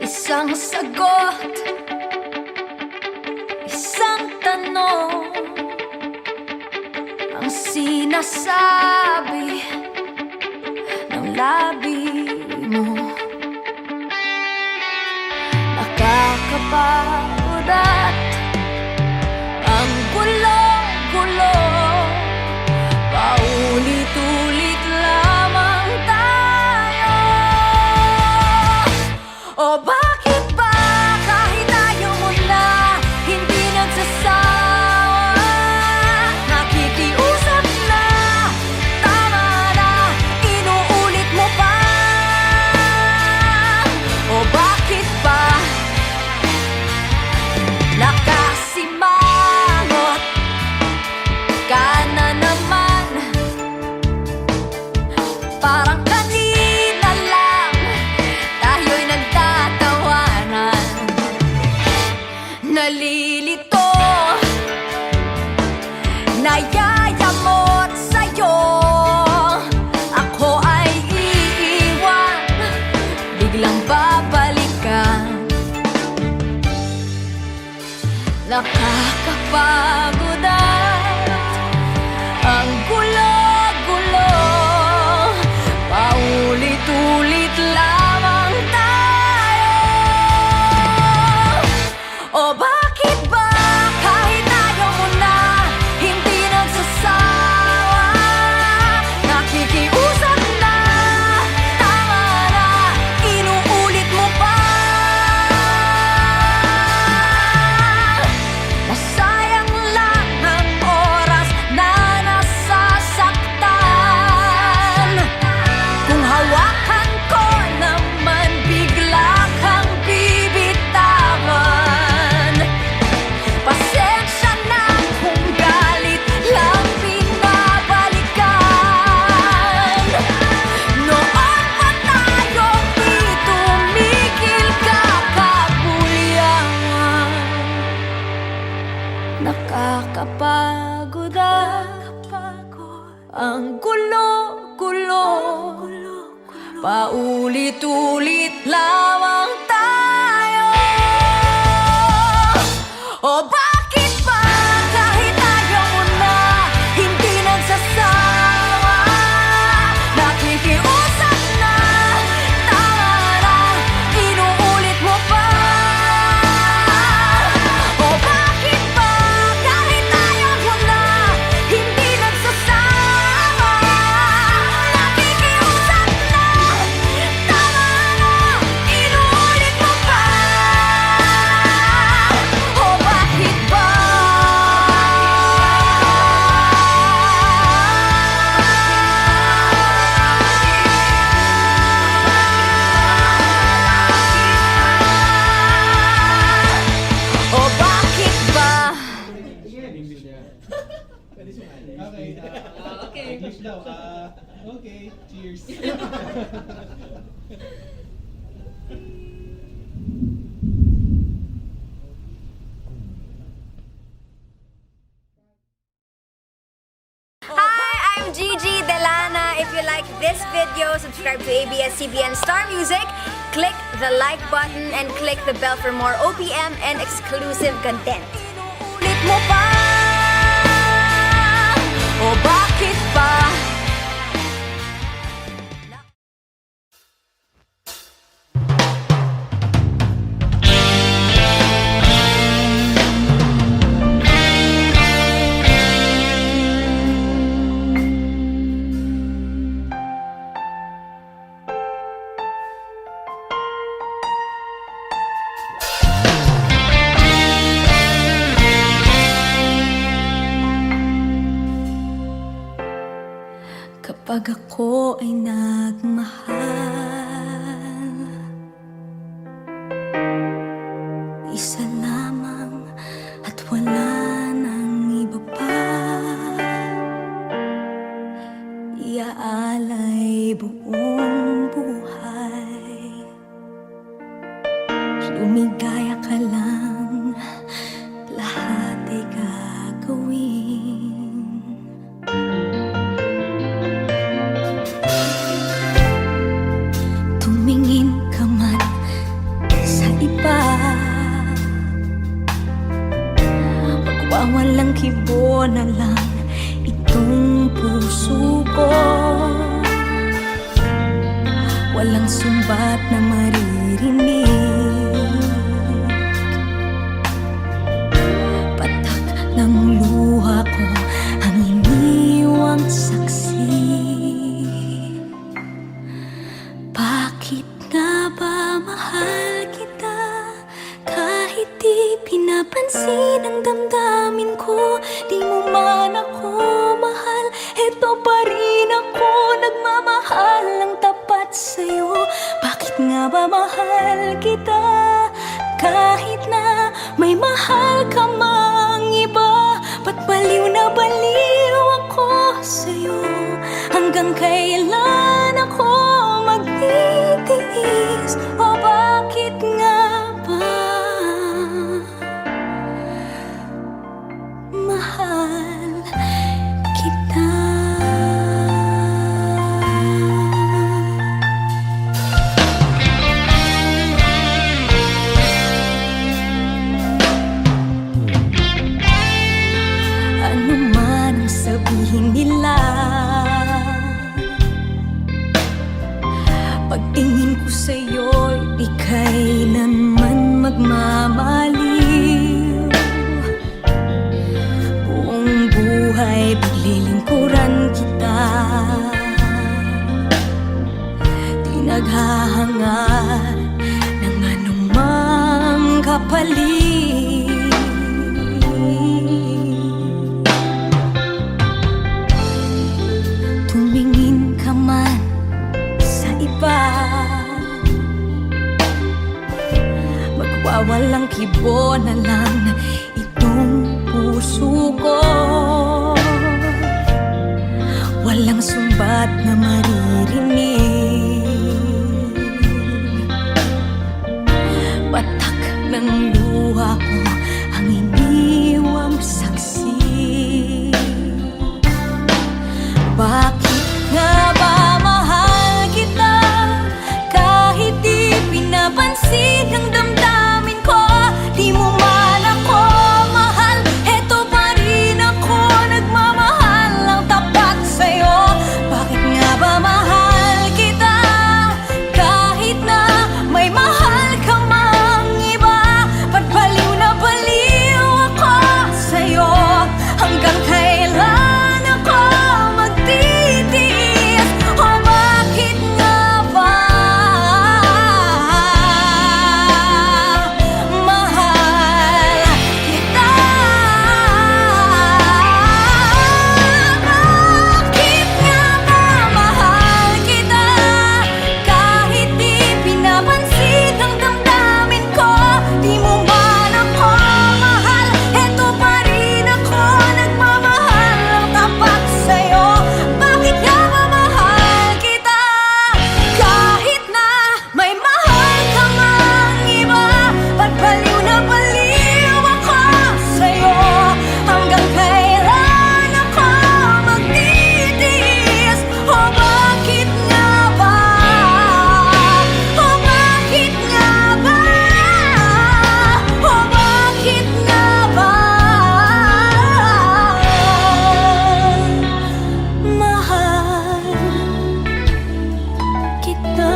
Isang sagot, isang tanong ang sinasabi ng labi mo. Nakakapagod at ang gulo-gulo, paulit-ulit lamang tayo. O bakit ba kahit ayaw mo na, hindi nagsasawa? Nakikiusap na, tama na, inuulit mo pa. O bakit ba nakasimangot ka na naman? Parang kanina lang tayo'y nagtatawanan. Nalilito, nayayamot sa'yo. Ako ay iiwan, biglang babalikan. Nakakapagod at ang gulo-gulo, paulit-ulit lamang tayo. O bakit ba kahit ayaw mo na, hindi nagsasawa? Nakikiusap na, tama na, inuulit mo pa. Masayang lang ang oras na nasasaktan. Kung hawakan ko naman, bigla kang bibitawan. Pasensya na kung galit lang pinabalikan. Noon pa tayo di tumigil kakabulian. Nakakapagod ang gulo-gulo, paulit-ulit lamang tayo. O bakit ba kahit ayaw mo na, hindi nagsasawa? Nakikiusap na, tama na, inuulit mo pa. O bakit ba kahit ayaw mo na, hindi nagsasawa? Nakikiusap na, tama na, inuulit mo pa. O bakit ba? O bakit ba? Okay. English daw. Okay. Cheers. Hi, I'm Gigi Delana. If you like this video, subscribe to ABS-CBN Star Music, click the like button, and click the bell for more OPM and exclusive content. Inuulit mo pa. O bakit ba? Kapag ako ay nagmahal, isa lamang at wala nang iba pa. Iaalay buong buhay, lumigaya ka lang, lahat ay gagawin. Tumingin na lang itong puso ko. Walang sumbat na maririnig, patak ng luha ko ang iniwang saksi. Bakit nga ba mahal kita kahit di pinapansin ang damdamin ko? Di mo man ako mahal, eto pa rin ako nagmamahal ng tapat sa'yo. Bakit nga ba mahal kita kahit na may mahal ka mang iba? Ba't baliw na baliw ako sa'yo? Hanggang kailan ako magtitiis? O bakit nga ba mahal kita? Ano man ang sabihin nila, pagtingin ko sa'yo'y di kailanman magmamaliw. Buong buhay paglilingkuran kita, di naghahangad ng anumang kapalit. Tumingin ka man sa iba, magwawalang kibo na lang itong puso ko. Walang sumbat na maririnig, patak ng luha ko ang iniwang saksi. Bakit nga ba mahal kita kahit di pinapansin ang damdamin ko? Di mo man ako mahal, eto pa rin ako nagmamahal ng tapat sa'yo. Bakit nga ba mahal kita kahit na may mahal ka mang iba? Ba't baliw na baliw ako sa'yo? Hanggang kailan ako magtitiis? O bakit nga ba mahal kita? Bakit nga ba mahal kita kahit di pinapansin ang damdamin ko? Di mo man ako mahal, eto pa rin ako nagmamahal ng tapat sa'yo. Bakit nga ba mahal kita kahit na may mahal ka mang iba? Ba't baliw na baliw ako sa'yo? Hanggang kailan ako magtitiis? O bakit nga ba? O bakit nga ba? O bakit nga ba mahal kita?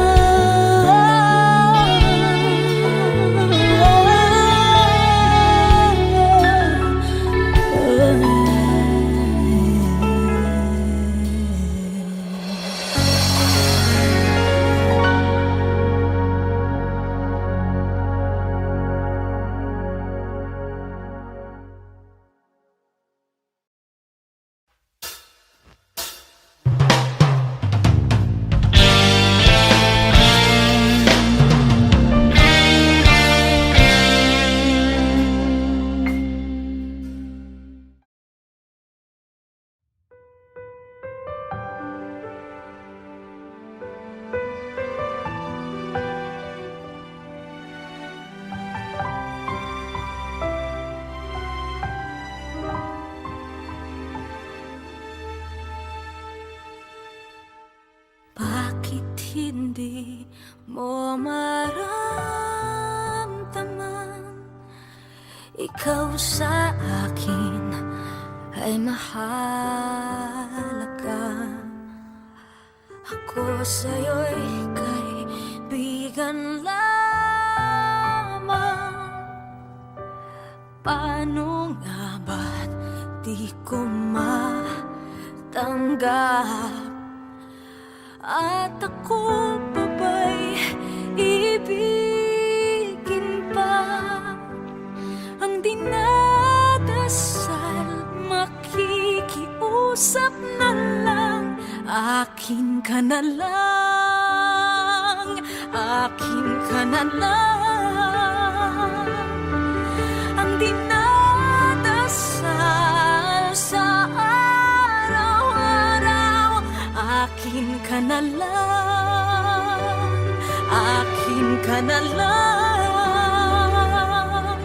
Bakit hindi mo maramdaman ikaw sa akin ay mahalaga. Ako sa'yo'y kaibigan lamang. Paano nga ba't di ko matanggap? At ako pa ba'y ibigin pa? Ang dinadasal, makikiusap na lang. Akin ka na lang, akin ka na lang. Ang dinadasal sa araw-araw, akin ka na lang, akin ka na lang.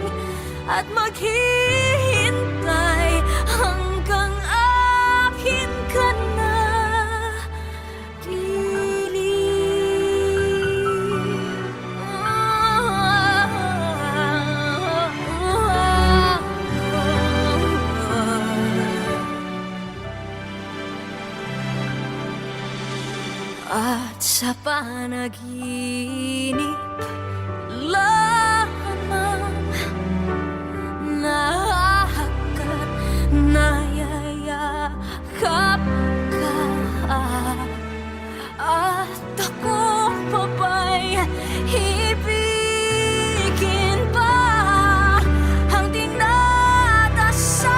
At maghihintay hanggang akin ka na. At sa panaginip lamang nahahagat, nayayakap ka. At ako pa ba'y ibigin pa? Ang dinadasal,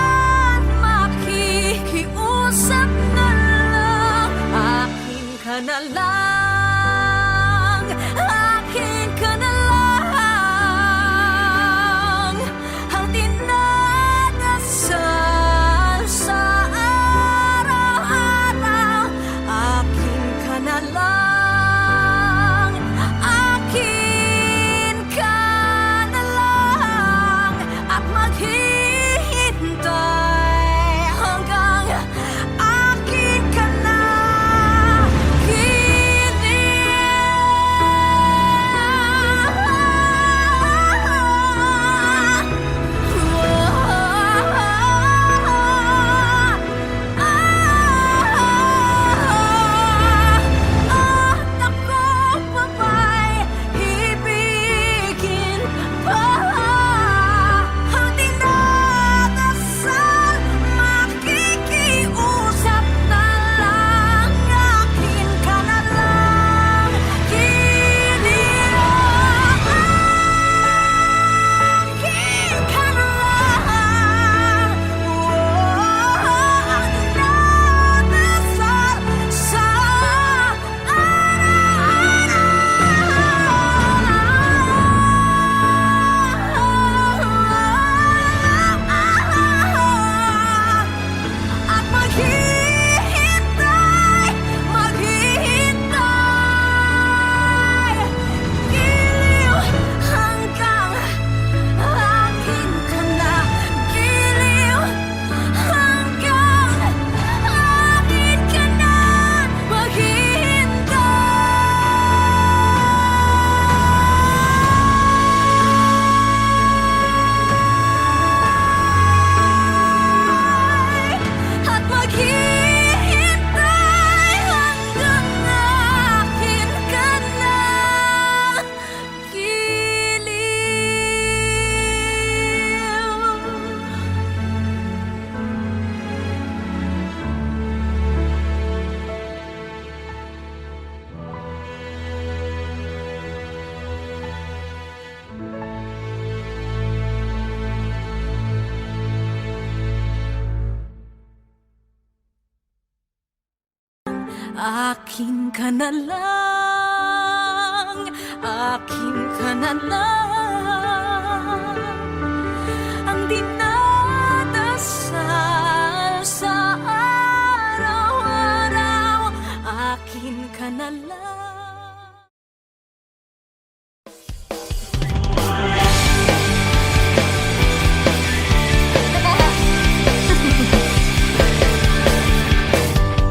makikiusap na lang. Akin ka na lang, akin ka na lang. Ang dinadasal sa araw-araw, akin ka na lang, akin ka na lang. At maghihintay hanggang akin ka na. Akin ka na lang, akin ka na lang. Ang dinadasal sa araw-araw, akin ka na lang.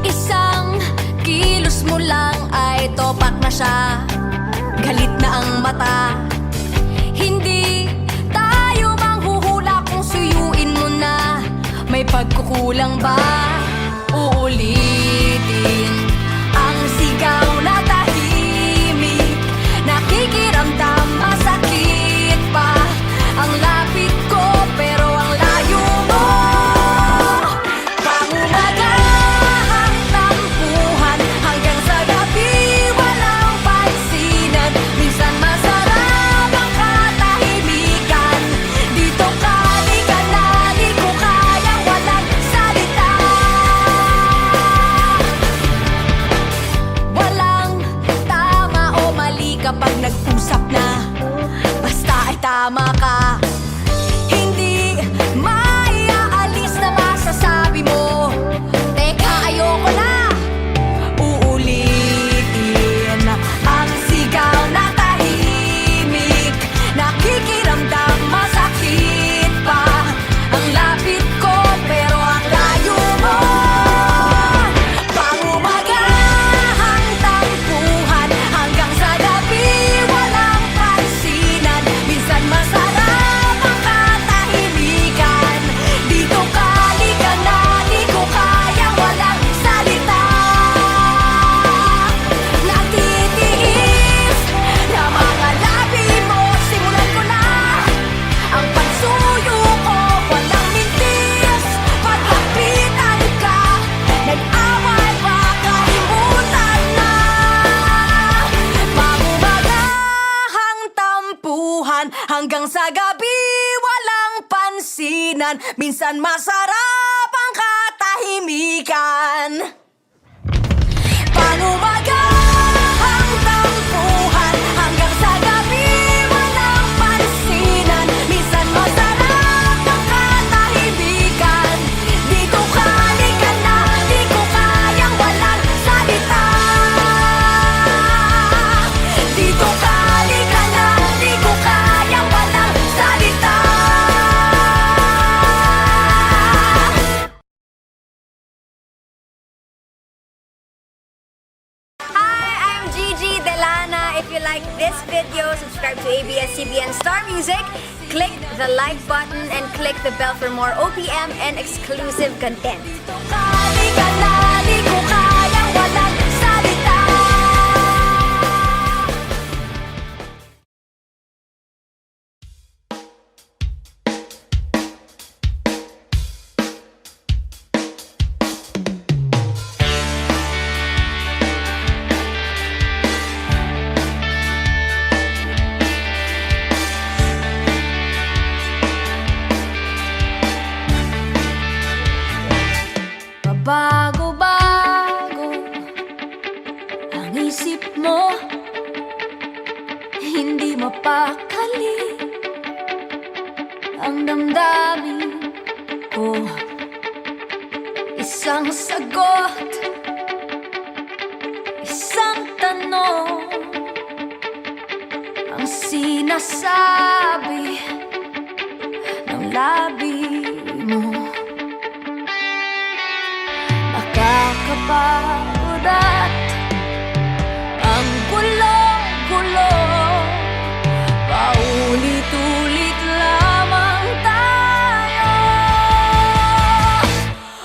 Isang kilos mo lang ay topak na siya. Galit na ang mata. Hindi tayo manghuhula kung suyuin mo na. May pagkukulang ba uulitin? Ang sigaw na tahimik, nakikiramdam, masakit pa. Ang lapit ko pero ang layo mo. Pangumaga ang tampuhan, hanggang sa gabi walang pansinan. Minsan masarap ang katahimikan. Dito ka, di ka na, di ko kayang walang salita. Walang tama o mali kapag nag-usap na. Basta ay tama ka. Hindi maiaalis na masasabi mo. Teka, ayoko na uulitin. Ang sigaw na tahimik, nakikiramdam, masakit pa. Ang lapit ko pero ang layo mo. Pangumaga ang tampuhan, hanggang sa gabi walang pansinan. Minsan masarap ang katahimikan. Dito ka, di ka na, di ko kayang walang salita. Natitiis na mga labi mo, simulan ko na ang pagsuyo ko, walang mintis. Paglapitan ka, nag-away pa, kalimutan na. Pangumaga ang tampuhan, hanggang sa gabi walang pansinan. Minsan masarap ang katahimikan. Pangumaga ang tampuhan, hanggang sa gabi walang pansinan. Minsan masarap ang katahimikan. Dito ka, di ka na, di ko kayang walang salita. Dito ka, di ka na, di ko kayang walang salita. Hi, I'm Gigi Delana. If you like this video, subscribe to ABS-CBN Star Music, click the like button, and click the bell for more OPM and exclusive content. Dito ka, di ka na, di ko kayang walang salita. Bago-bago ang isip mo, hindi mapakali ang damdamin ko. Isang sagot, isang tanong, ang sinasabi ng labi mo. Nakakapagod at ang gulo-gulo, paulit-ulit lamang tayo.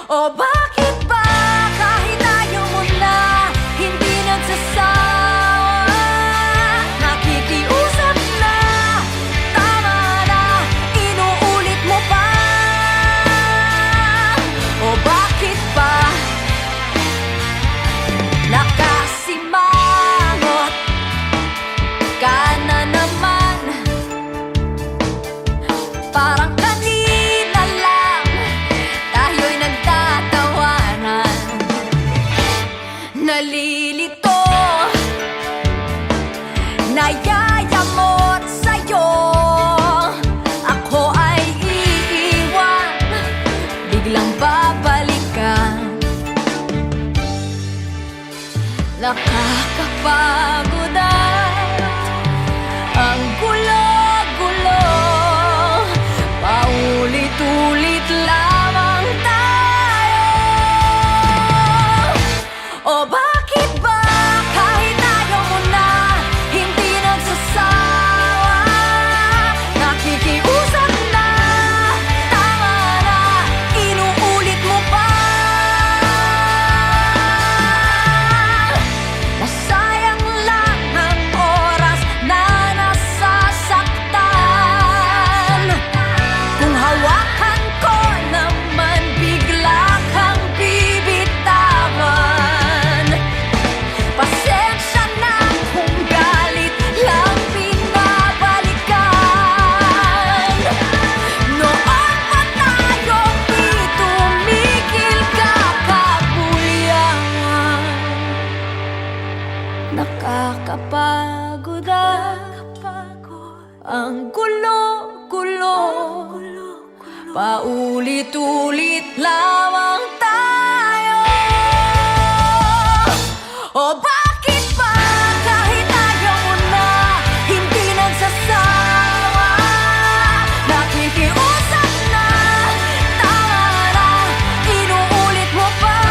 O bakit ba kahit ayaw mo na, hindi nagsasawa? Nakikiusap na, tama na, inuulit mo pa. O bakit ba nakasimangot ka na naman? Parang kanina lang tayo'y nagtatawanan. Nalilito, nayayamot sa'yo. Ako ay iiwan, biglang babalikan. Nakakapagod at ang gulo-gulo, paulit-ulit lamang tayo. O bakit ba kahit ayaw mo na, hindi nagsasawa? Nakikiusap na, tama na, inuulit Ang gulo-gulo, paulit-ulit lamang tayo. O bakit ba kahit ayaw mo na, hindi nagsasama? Nakikiusap na, tama na, inuulit mo pa.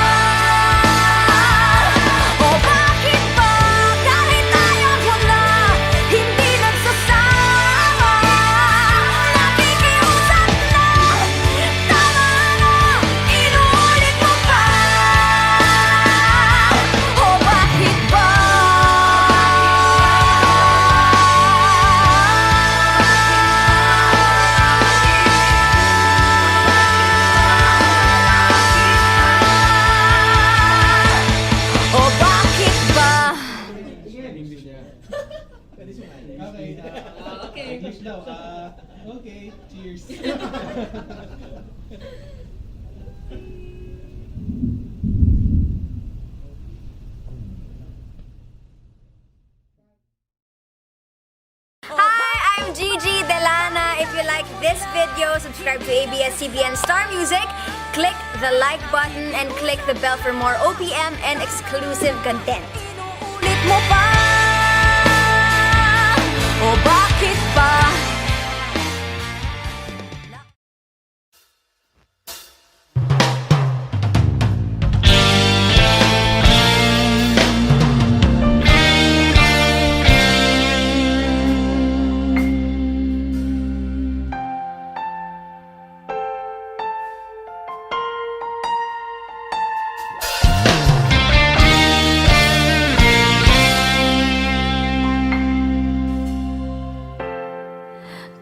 O bakit ba kahit ayaw mo na, hindi nagsasama? Nakikiusap na, tama na, inuulit mo pa. O bakit ba? O bakit ba? Okay. English daw. Okay. Cheers. Hi, I'm Gigi Delana. If you like this video, subscribe to ABS-CBN Star Music, click the like button, and click the bell for more OPM and exclusive content. Ulit mo pa. O bakit ba?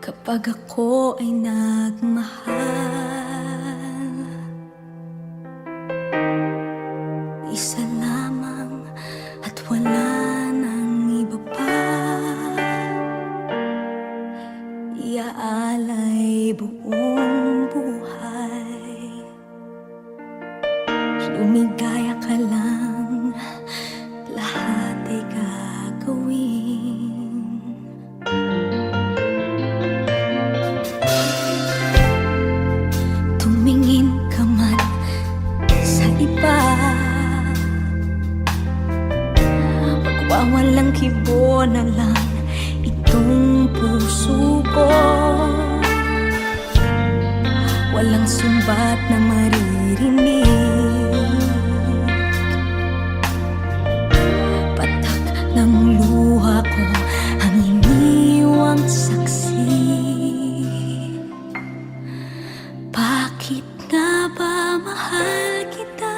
Kapag ako ay nagmahal, isa lamang at wala nang iba pa. Iaalay buong buhay, lumigaya ka lang, lahat ay gagawin. Tumingin ka man sa iba, magwawalang kibo na lang itong puso ko. Walang sumbat na maririnig, patak ng luha ko ang iniwang saksi. Bakit nga ba mahal kita?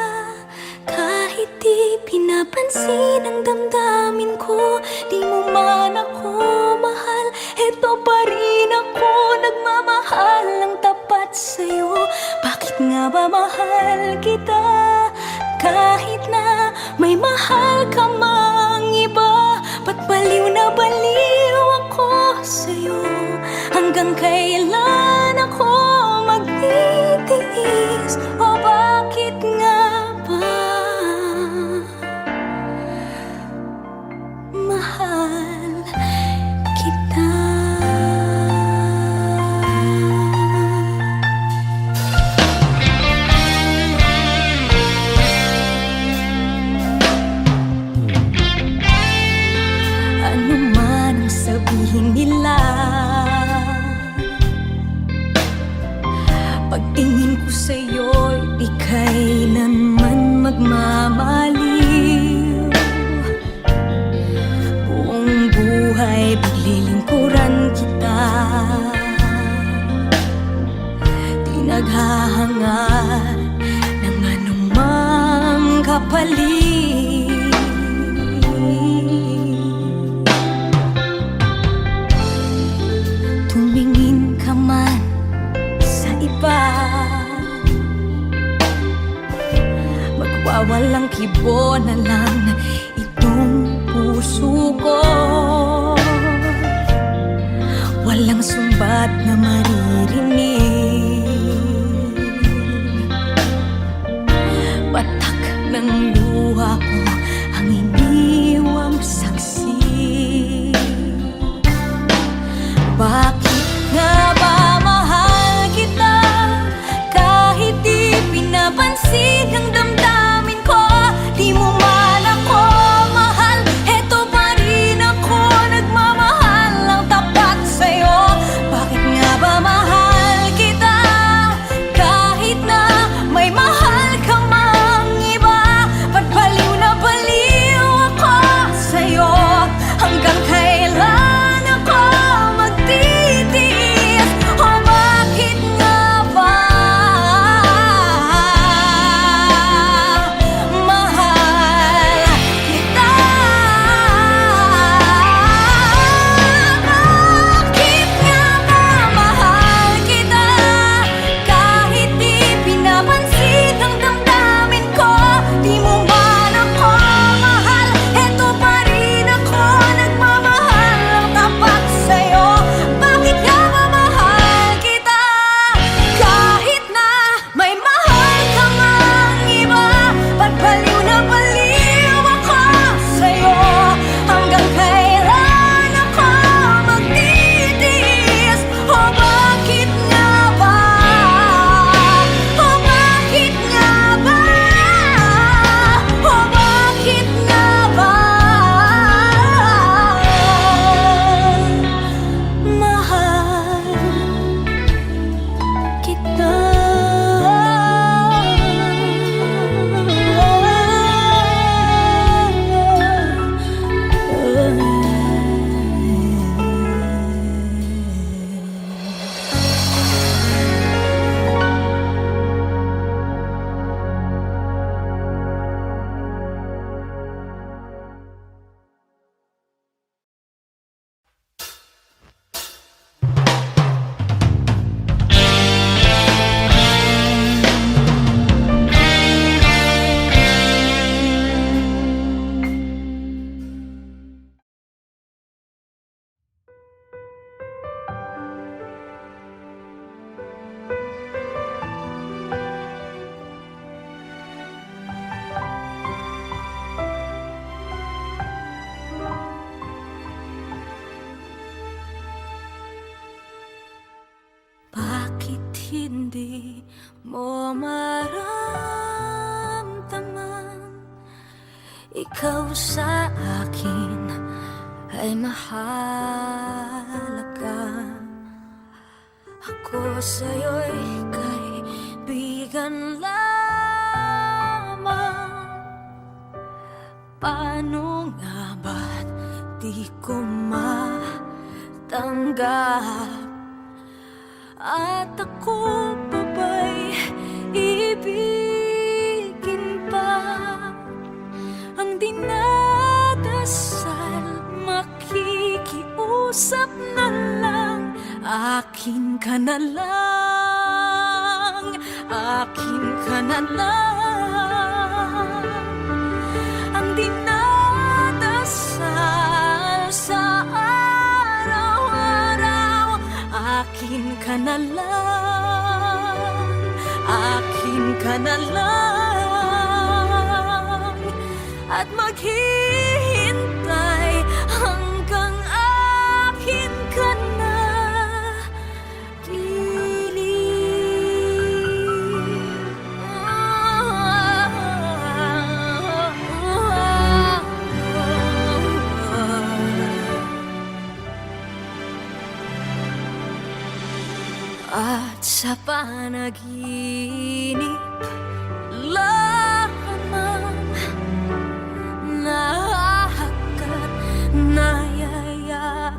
Kahit di pinapansin ang damdamin ko, di mo man ako mahal, eto pa rin ako nagmamahal ng tapat sa'yo. Bakit nga ba mahal kita? Kahit na may mahal ka mang iba, ba't baliw na baliw ako sa'yo? Hanggang kailan ako magtitiis? O bakit nga ba mahal kita? Ano man ang sabihin nila, pagtingin ko sa'yo'y di kailanman magmamaliw. Buong buhay paglilingkuran kita, di naghahangad ng anumang kapalit. Tumingin ka man sa iba, magwawalang kibo na lang itong puso ko. Walang sumbat na maririnig, patak ng luha ko ang iniwang saksi. hindi mo maramdaman, ikaw sa akin ay mahalaga. Ako sa'yo'y kaibigan lamang. Paano nga ba't di ko matanggap? At ako pa ba'y ibigin pa? Ang dinadasal, makikiusap na lang. Akin ka na lang, akin ka na lang. Ang dinadasal sa araw-araw, akin ka na lang, akin ka na lang. At maghihintay hanggang akin ka na. At sa panaginip lamang nahahagat, nayayakap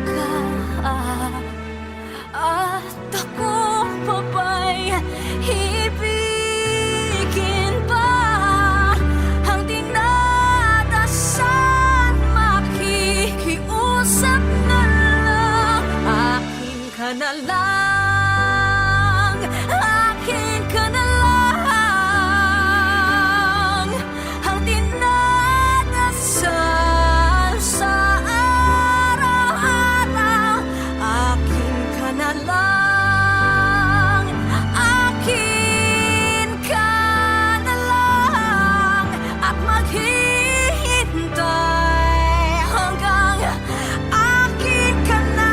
ka. At ako pa ba'y ibigin pa? Ang dinadasal, makikiusap na lang. Akin ka na lang, akin ka na lang. Ang dinadasal sa araw-araw, akin ka na lang, akin ka na lang. At maghihintay hanggang akin ka na.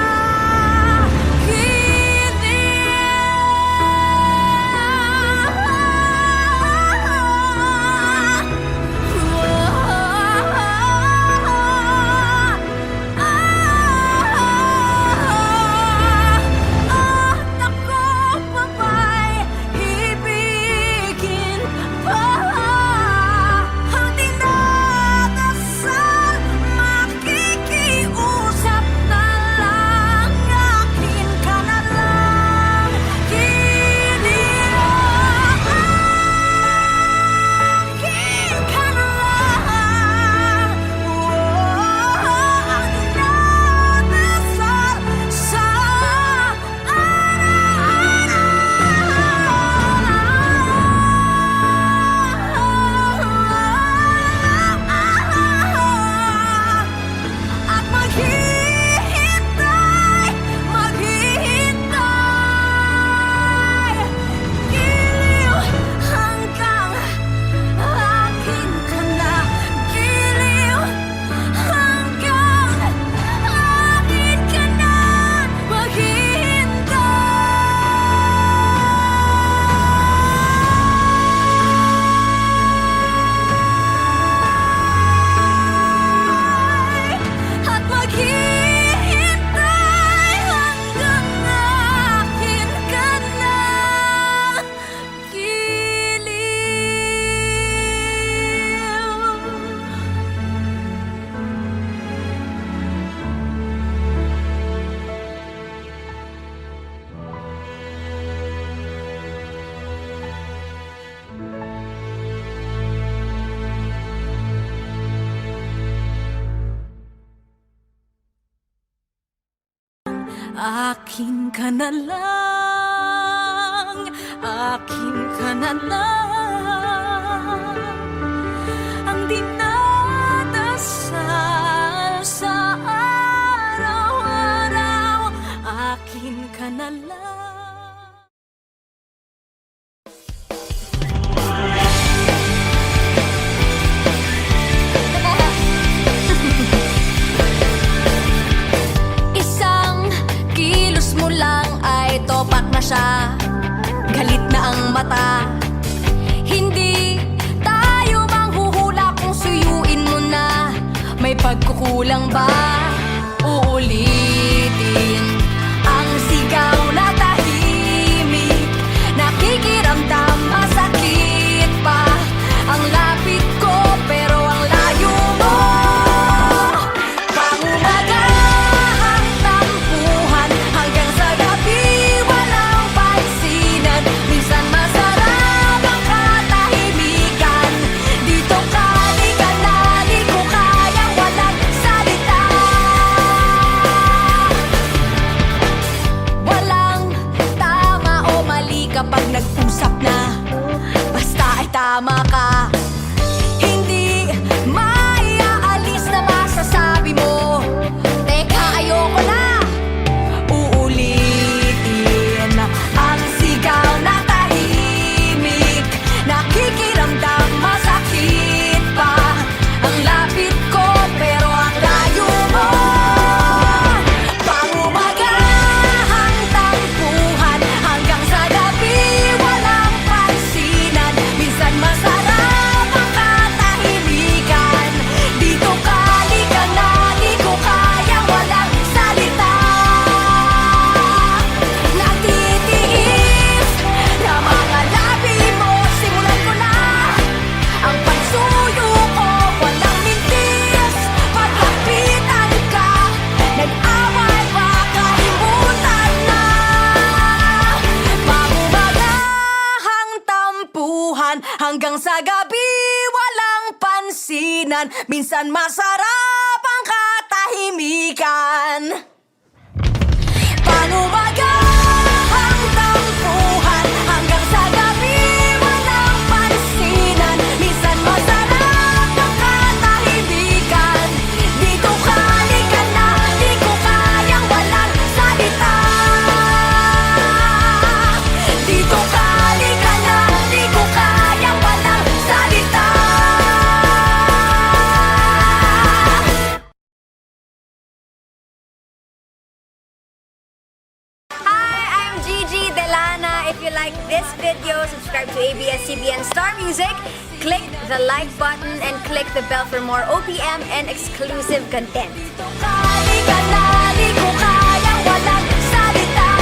Akin ka na lang, akin ka na lang. Ang dinadasal sa araw-araw, akin ka na lang. Isang kilos mo lang ay topak na Kulang ba uulitin ang sigaw na tahimik? Nakikiramdam, masakit pa ang lapit ko, pero ang layo mo. Pangumagahang tampuhan hanggang sa gabi, walang pansinan. Minsan masarap ang katahimikan. Dito ka, di ka na, di ko kayang walang salita. Walang tama o mali kapag nag-usap na. Basta ay tama ka. Hindi maiaalis na masasabi mo. Teka, ayoko na uulitin ang sigaw na tahimik. Nakikiramdam, masakit pa ang lapit ko, pero ang layo mo. Pangumagahang tampuhan hanggang sa gabi, walang pansinan. Minsan masarap ang katahimikan. Dito ka, di ka na, di ko kayang walang salita. Natitiis na mga labi mo, simulan ko na ang pagsuyo ko, walang mintis. Paglapitan ka, nag-away pa, kalimutan na. Pangumagahang tampuhan hanggang sa gabi, walang pansinan. Minsan masarap ang katahimikan. Pangumagahang tampuhan hanggang sa gabi, walang pansinan. Minsan masarap ang katahimikan. Dito ka, di ka na, di ko kayang walang salita. Dito ka, di ka na, di ko kayang walang salita. Hi, I'm Gigi Delana. If you like this video, subscribe to ABS-CBN Star Music, click the like button, and click the bell for more OPM and exclusive content. Dito ka, di ka na, di ko kayang walang salita.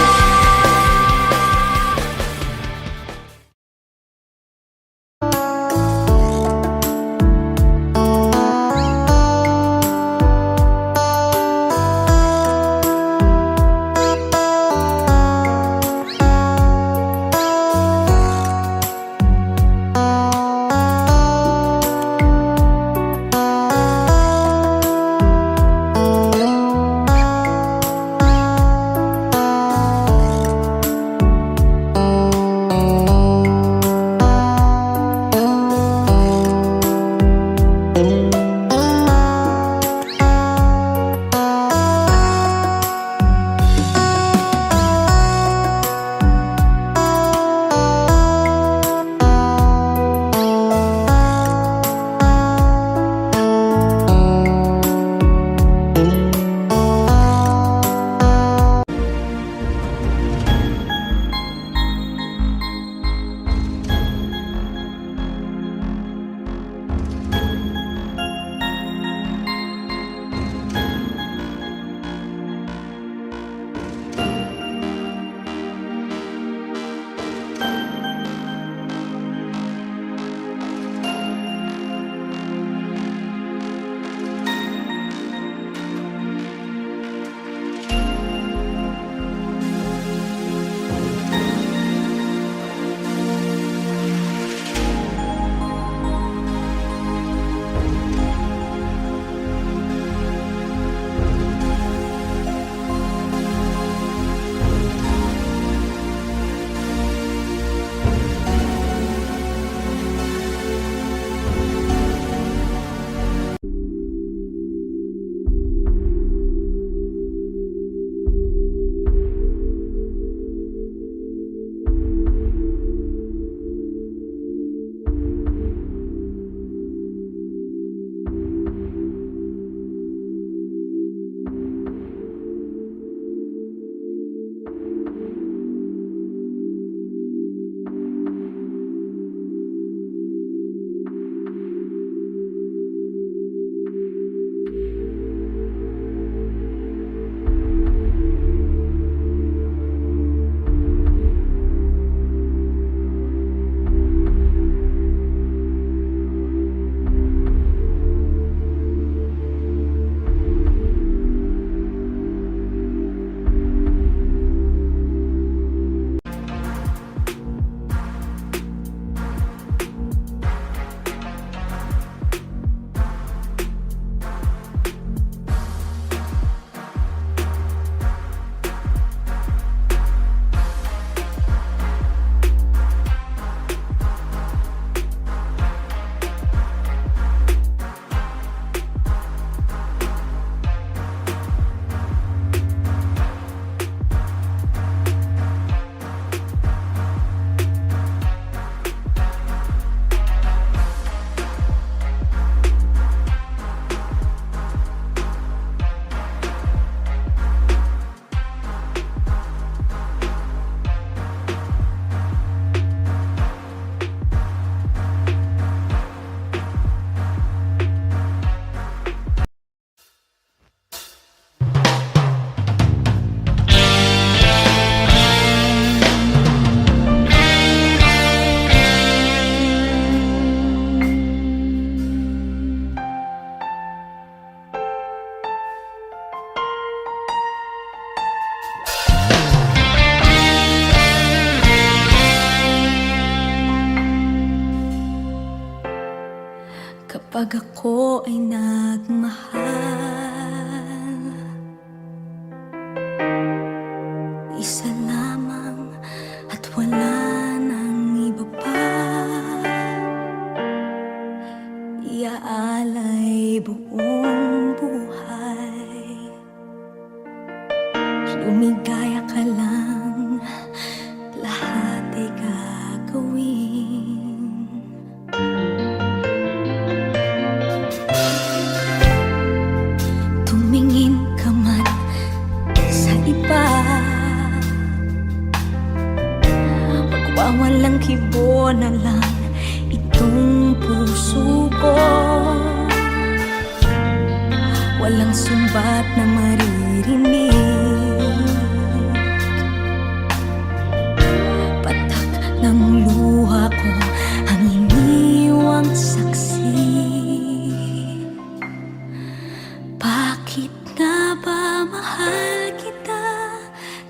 Pag ako ay nagmahal, isa lamang at wala nang iba pa. Iaalay buong buhay, lumigaya ka lang, lahat ay gagawin. Tumingin ka man sa iba, magwawalang kibo na lang itong puso ko. Walang sumbat na maririnig, patak ng luha ko ang iniwang saksi. Bakit nga ba mahal kita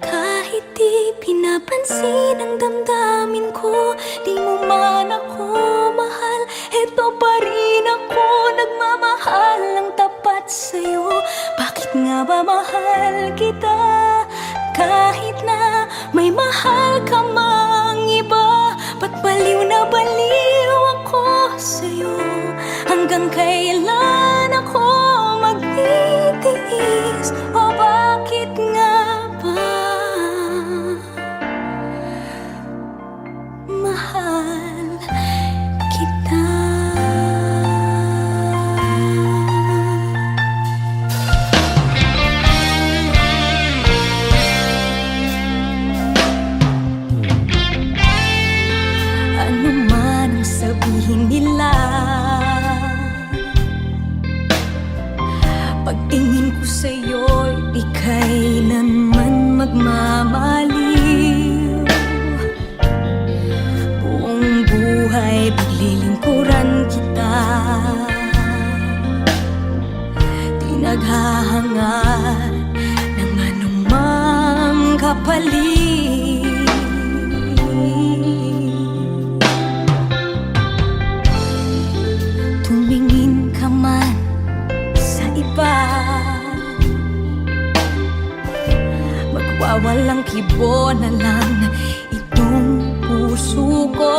kahit di pinapansin ang damdamin ko? Di mo man ako mahal, eto pa rin ako nagmamahal ng tapat sa'yo. Bakit nga ba mahal kita kahit na may mahal ka mang iba? Ba't baliw na baliw ako sa'yo? Hanggang kailan ako magtitiis? O bakit nga ba mahal kita? Ano man ang sabihin nila, pagtingin ko sa'yo'y di kailanman magmamaliw. Buong buhay paglilingkuran kita, di naghahangad ng anumang kapalit. Tumingin ka man sa iba, magwawalang kibo na lang itong puso ko.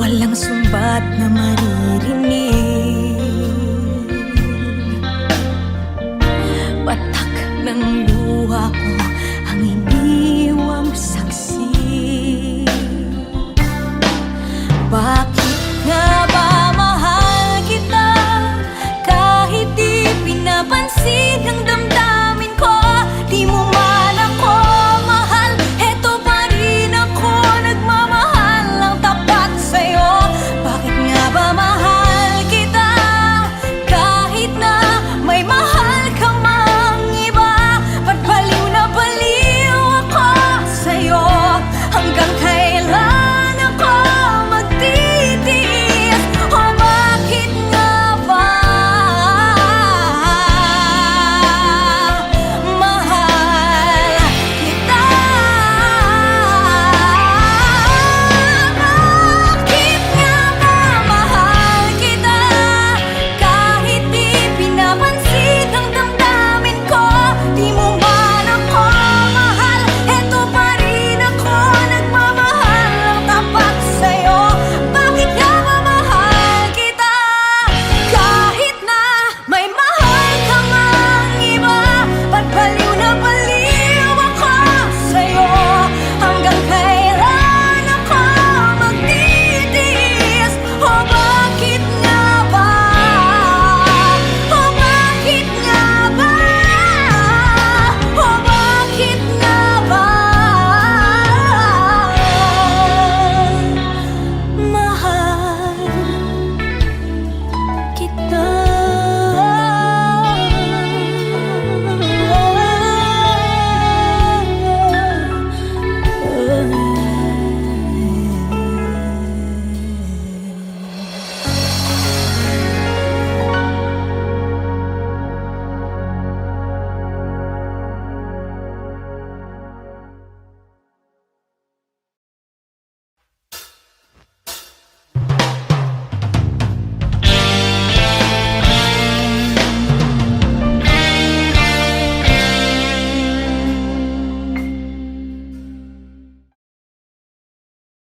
Walang sumbat na maririnig, patak ng luha ko ang iniwang saksi. Bakit nga ba mahal kita kahit di pinapansin ang